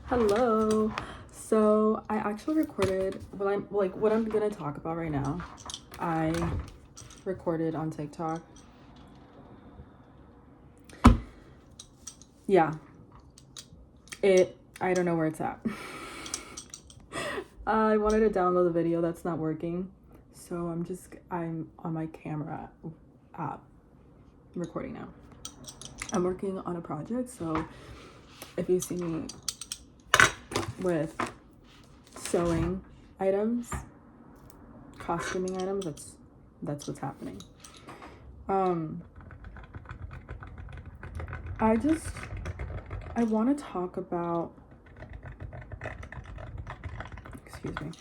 Hello. So I actually recorded what I'm gonna talk about right now. I recorded on TikTok. Yeah. I don't know where it's at. I wanted to download the video that's not working. So I'm on my camera app recording now. I'm working on a project, so if you see me with sewing items, costuming items, that's what's happening. I want to talk about, excuse me,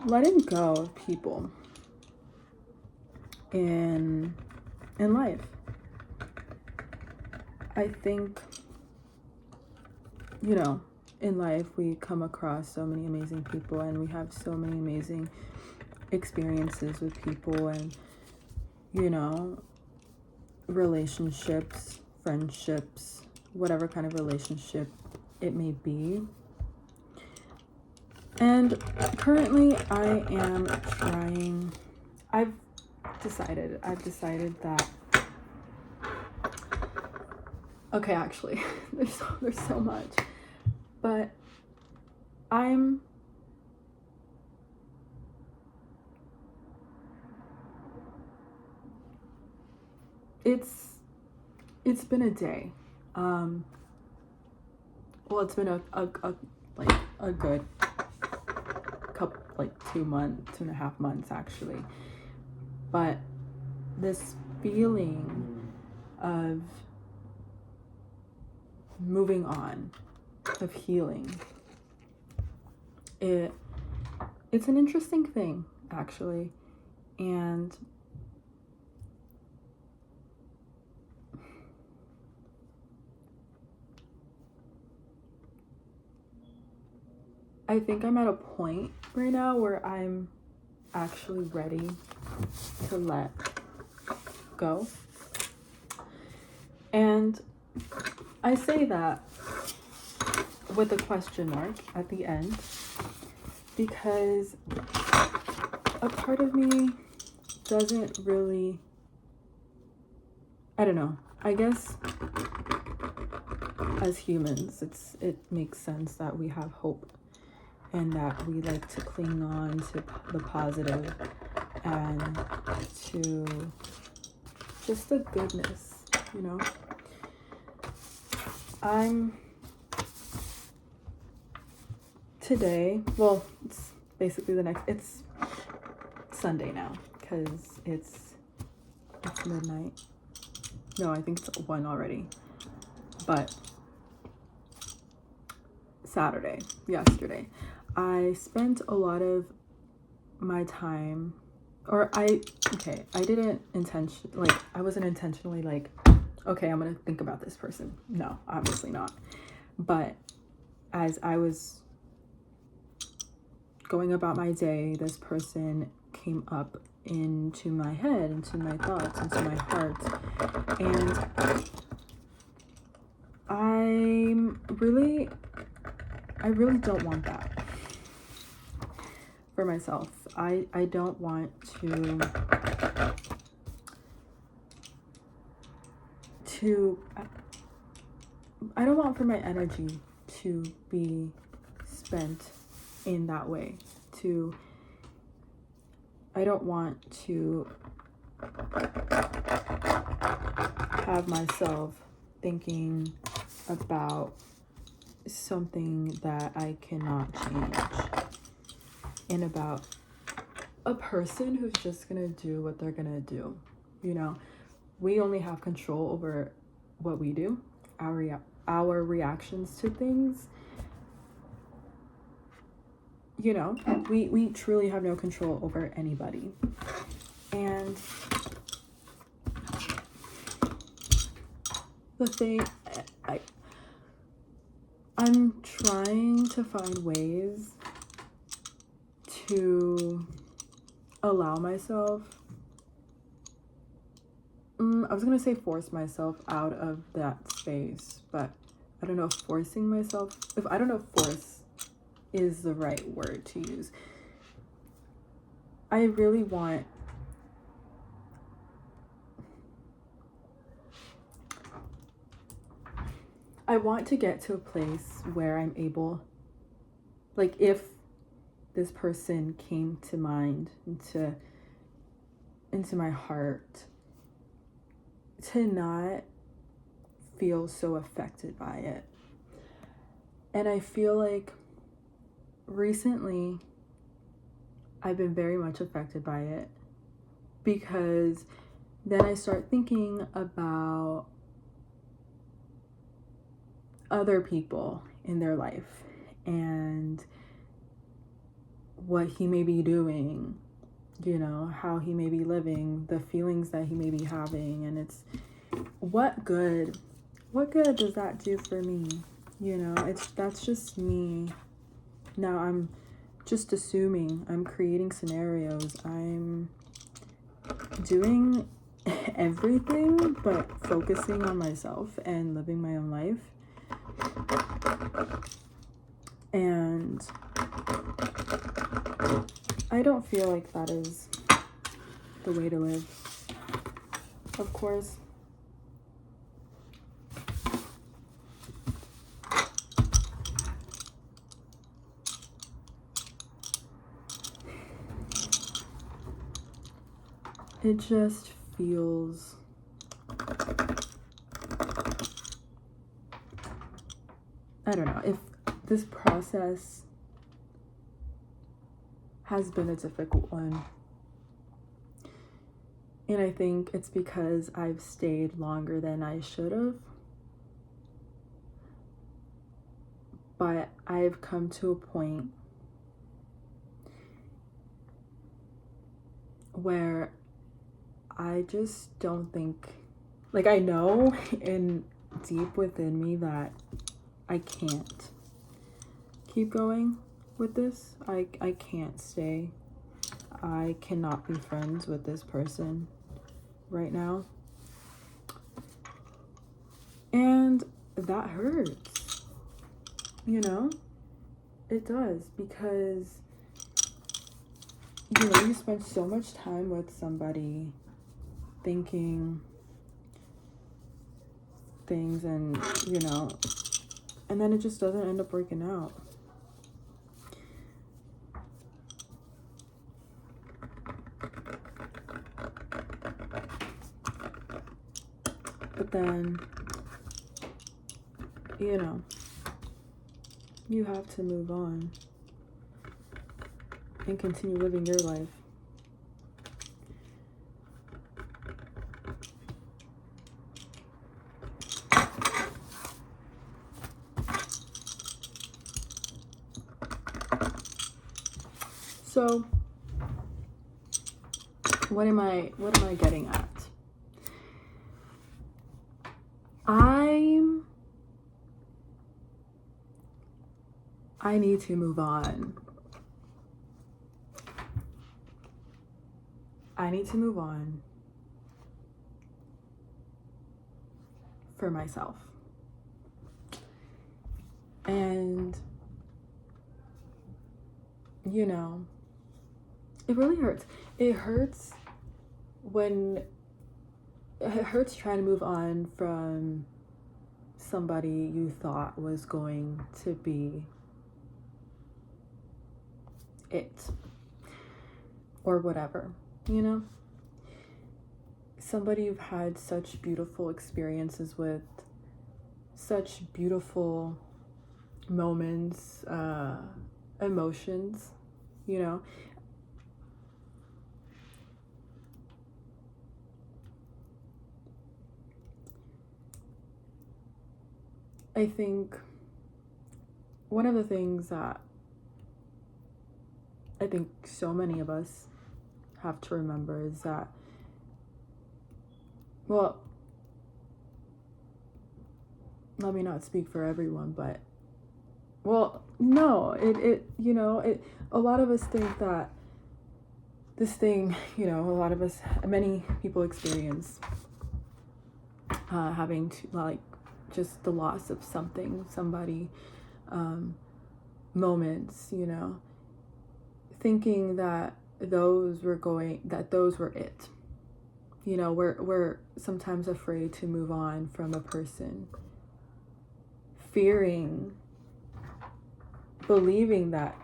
letting go of people in life. I think, in life we come across so many amazing people and we have so many amazing experiences with people and, relationships, friendships, whatever kind of relationship it may be. And currently I've decided that, okay, actually, there's so much, but it's been a day. It's been a good couple, 2.5 months actually. But this feeling of moving on, of healing, it's an interesting thing actually. And I think I'm at a point right now where I'm actually ready to let go. And I say that with a question mark at the end because a part of me doesn't really, I don't know, I guess as humans it makes sense that we have hope and that we like to cling on to the positive and to just the goodness, it's basically it's Sunday now because it's midnight. No, I think it's 1 already. But yesterday, I spent a lot of my time, I wasn't intentionally okay, I'm gonna think about this person. No, obviously not. But as I was going about my day, this person came up into my head, into my thoughts, into my heart. And I really don't want that for myself. I don't want I don't want for my energy to be spent in that way. I don't want to have myself thinking about something that I cannot change and about a person who's just gonna do what they're gonna do. We only have control over what we do, our reactions to things. We truly have no control over anybody. And the thing, I'm trying to find ways to allow myself I was gonna say force myself out of that space, but I don't know if forcing myself, I don't know if force is the right word to use. I really want to get to a place where I'm able, like, if this person came to mind, into my heart, to not feel so affected by it. And I feel like recently I've been very much affected by it, because then I start thinking about other people in their life and what he may be doing, you know, how he may be living, the feelings that he may be having. And it's, what good does that do for me? You know, that's just me. Now I'm just assuming, I'm creating scenarios, I'm doing everything but focusing on myself and living my own life. And I don't feel like that is the way to live, of course. It just feels I don't know if this process has been a difficult one. And I think it's because I've stayed longer than I should have. But I've come to a point where I just don't think, like, I know in deep within me that I can't keep going with this. I can't stay. I cannot be friends with this person right now. And that hurts. You know? It does, because you know, you spend so much time with somebody thinking things, and you know, and then it just doesn't end up working out. But then, you know, you have to move on and continue living your life. So, what am I getting at? I need to move on. I need to move on for myself. And, you know, it really hurts. It hurts trying to move on from somebody you thought was going to be it, or whatever, you know? Somebody you've had such beautiful experiences with, such beautiful moments, emotions, you know? I think one of the things that I think so many of us have to remember is that, well, let me not speak for everyone, but, well, no, you know, a lot of us think that this thing, you know, many people experience having to, like, just the loss of something, somebody, moments, you know, thinking that those were it. You know, we're sometimes afraid to move on from a person, fearing, believing that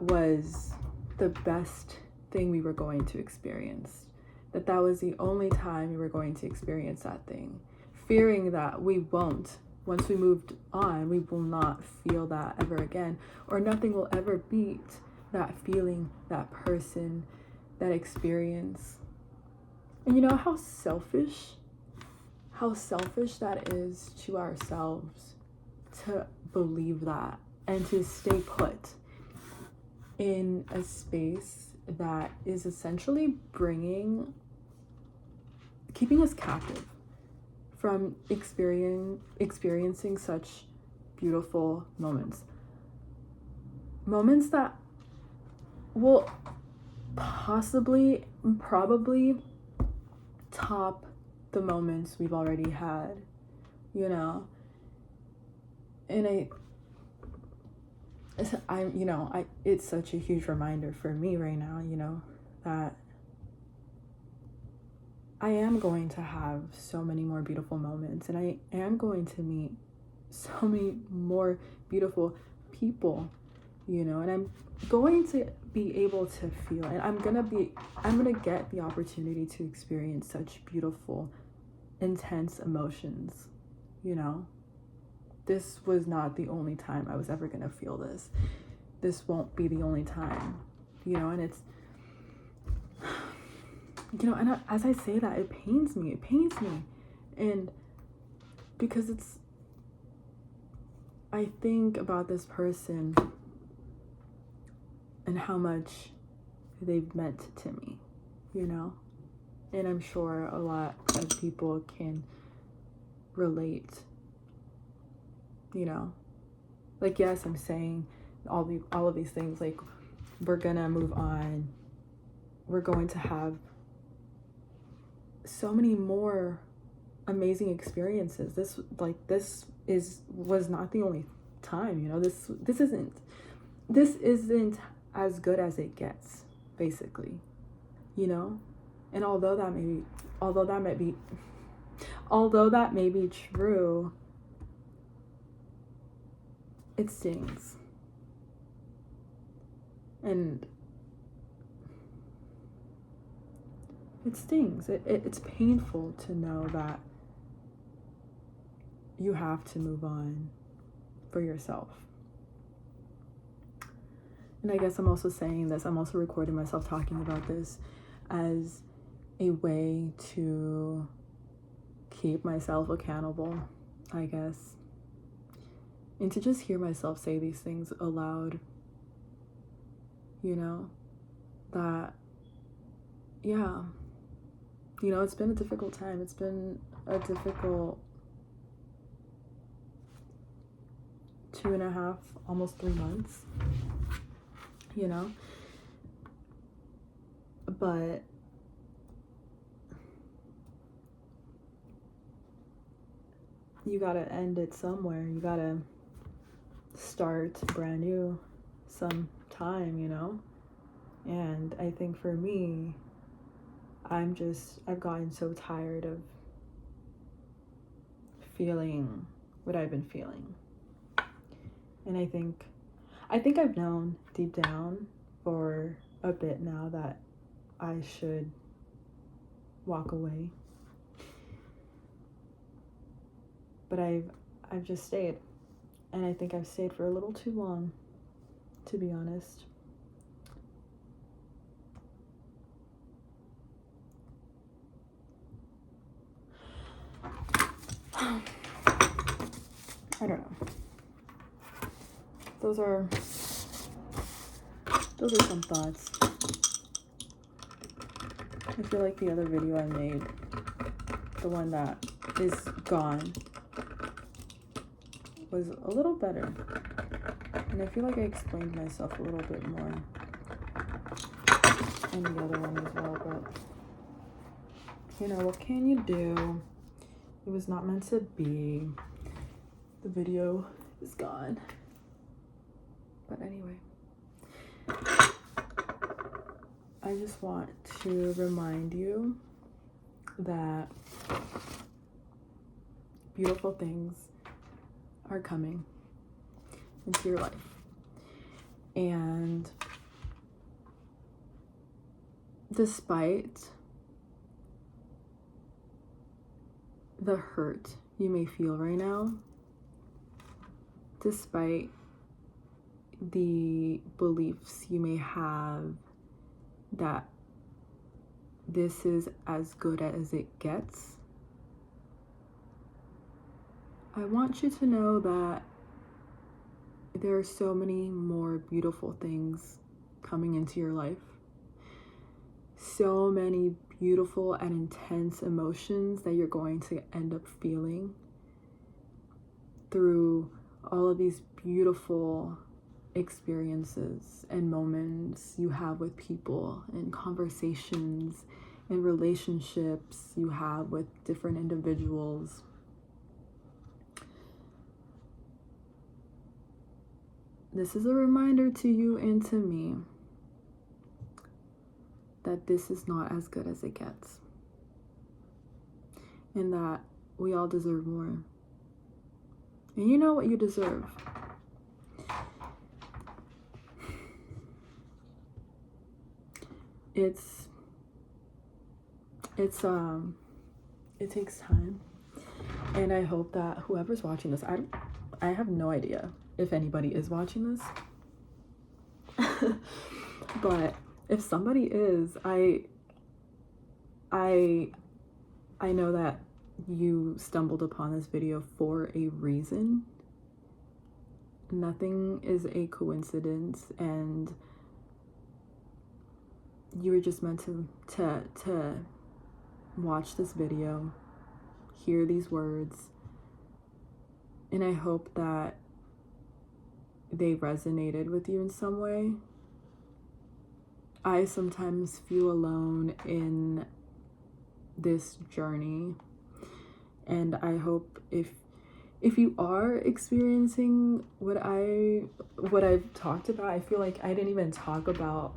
was the best thing we were going to experience, that was the only time we were going to experience that thing, fearing that we won't, once we moved on, we will not feel that ever again, or nothing will ever beat that feeling, that person, that experience. And you know how selfish that is to ourselves, to believe that and to stay put in a space that is essentially keeping us captive from experiencing such beautiful moments that will probably top the moments we've already had, you know. And it's such a huge reminder for me right now, you know, that I am going to have so many more beautiful moments, and I am going to meet so many more beautiful people, you know, and I'm going to be able to feel, and I'm gonna get the opportunity to experience such beautiful, intense emotions, you know. This was not the only time I was ever gonna feel this. This won't be the only time, you know, and it's, you know, and as I say that, it pains me, and because I think about this person and how much they've meant to me, you know, and I'm sure a lot of people can relate, you know, like, yes, I'm saying all of these things, like, we're gonna move on, we're going to have so many more amazing experiences. This was not the only time, you know. This isn't as good as it gets, basically, you know. And although that may be true, it stings. And it stings. It's painful to know that you have to move on for yourself. And I guess I'm also saying this, I'm also recording myself talking about this as a way to keep myself accountable, I guess. And to just hear myself say these things aloud, you know, that, yeah, you know, it's been a difficult time. It's been a difficult 2.5, almost 3 months, you know, but you gotta end it somewhere. You gotta start brand new sometime, you know. And I think for me, I've gotten so tired of feeling what I've been feeling. And I think I've known deep down for a bit now that I should walk away. But I've just stayed. And I think I've stayed for a little too long, to be honest. I don't know. Those are some thoughts. I feel like the other video I made, the one that is gone, was a little better. And I feel like I explained myself a little bit more in the other one as well, but you know, what can you do? It was not meant to be. The video is gone. But anyway, I just want to remind you that beautiful things are coming into your life. And despite the hurt you may feel right now, despite the beliefs you may have that this is as good as it gets, I want you to know that there are so many more beautiful things coming into your life. So many beautiful and intense emotions that you're going to end up feeling through all of these beautiful experiences and moments you have with people and conversations and relationships you have with different individuals. This is a reminder to you and to me that this is not as good as it gets, and that we all deserve more. And you know what you deserve. It takes time, and I hope that whoever's watching this, I have no idea if anybody is watching this, but if somebody is, I know that you stumbled upon this video for a reason. Nothing is a coincidence, and you were just meant to watch this video, hear these words, and I hope that they resonated with you in some way. I sometimes feel alone in this journey, and I hope if you are experiencing what I've talked about, I feel like I didn't even talk about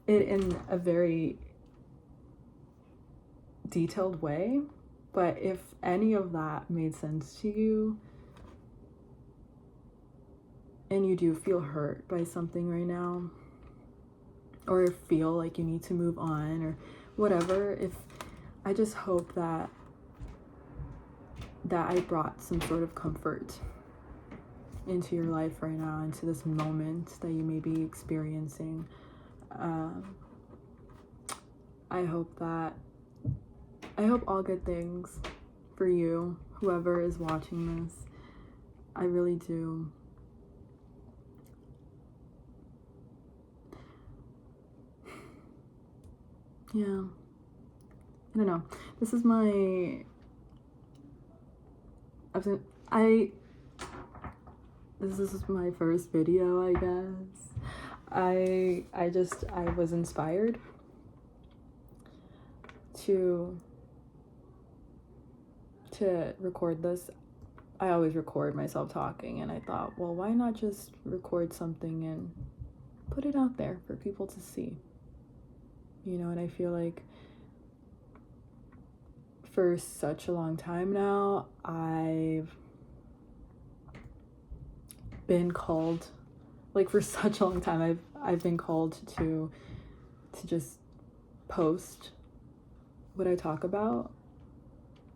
it in a very detailed way, but if any of that made sense to you and you do feel hurt by something right now, or feel like you need to move on or whatever, I just hope that I brought some sort of comfort into your life right now, into this moment that you may be experiencing. I hope all good things for you, whoever is watching this. I really do. Yeah, I don't know. This is my this is my first video, I guess. I was inspired to record this. I always record myself talking, and I thought, well, why not just record something and put it out there for people to see? You know, and I feel like for such a long time now, I've been called, like for such a long time, I've been called to just post what I talk about.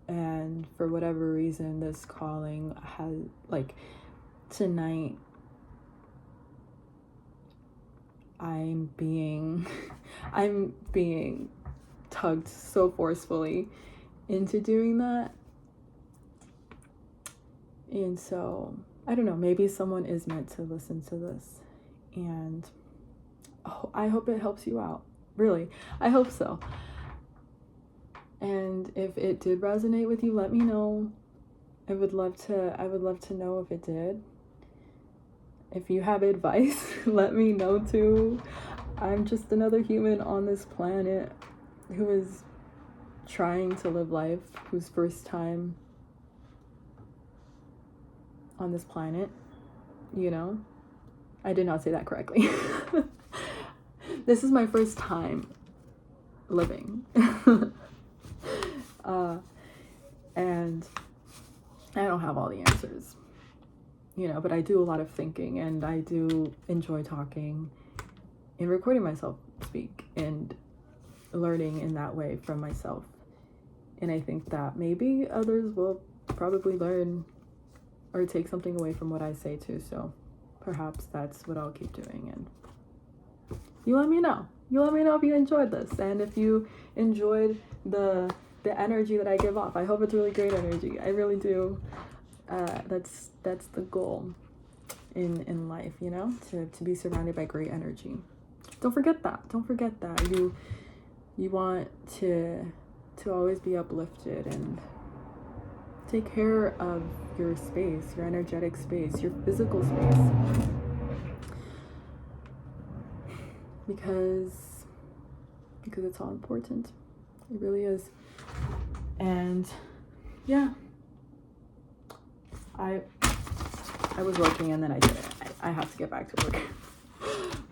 And for whatever reason, this calling has, like, tonight, I'm being tugged so forcefully into doing that. And so, I don't know, maybe someone is meant to listen to this, and I hope it helps you out. Really, I hope so. And if it did resonate with you, let me know. I would love to know if it did. If you have advice, let me know too. I'm just another human on this planet who is trying to live life, whose first time on this planet, you know? I did not say that correctly. This is my first time living. And I don't have all the answers, you know, but I do a lot of thinking, and I do enjoy talking and recording myself speak and learning in that way from myself. And I think that maybe others will probably learn or take something away from what I say too. So perhaps that's what I'll keep doing. And you let me know. You let me know if you enjoyed this, and if you enjoyed the energy that I give off. I hope it's really great energy. I really do. That's the goal in life, you know, to be surrounded by great energy. Don't forget that. You want to always be uplifted and take care of your space, your energetic space, your physical space. Because it's all important. It really is. And yeah, I was working and then I did it. I have to get back to work.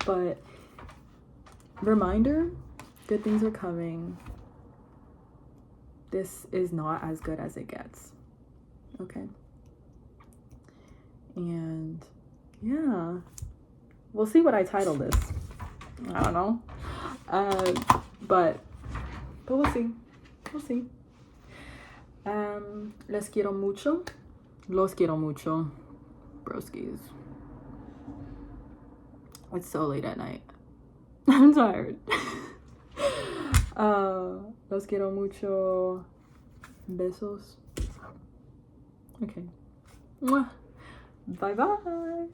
But reminder, good things are coming. This is not as good as it gets. Okay. And yeah, we'll see what I title this. I don't know. But we'll see. We'll see. Les quiero mucho. Los quiero mucho. Broskies. It's so late at night. I'm tired. Los quiero mucho. Besos. Okay. Bye bye.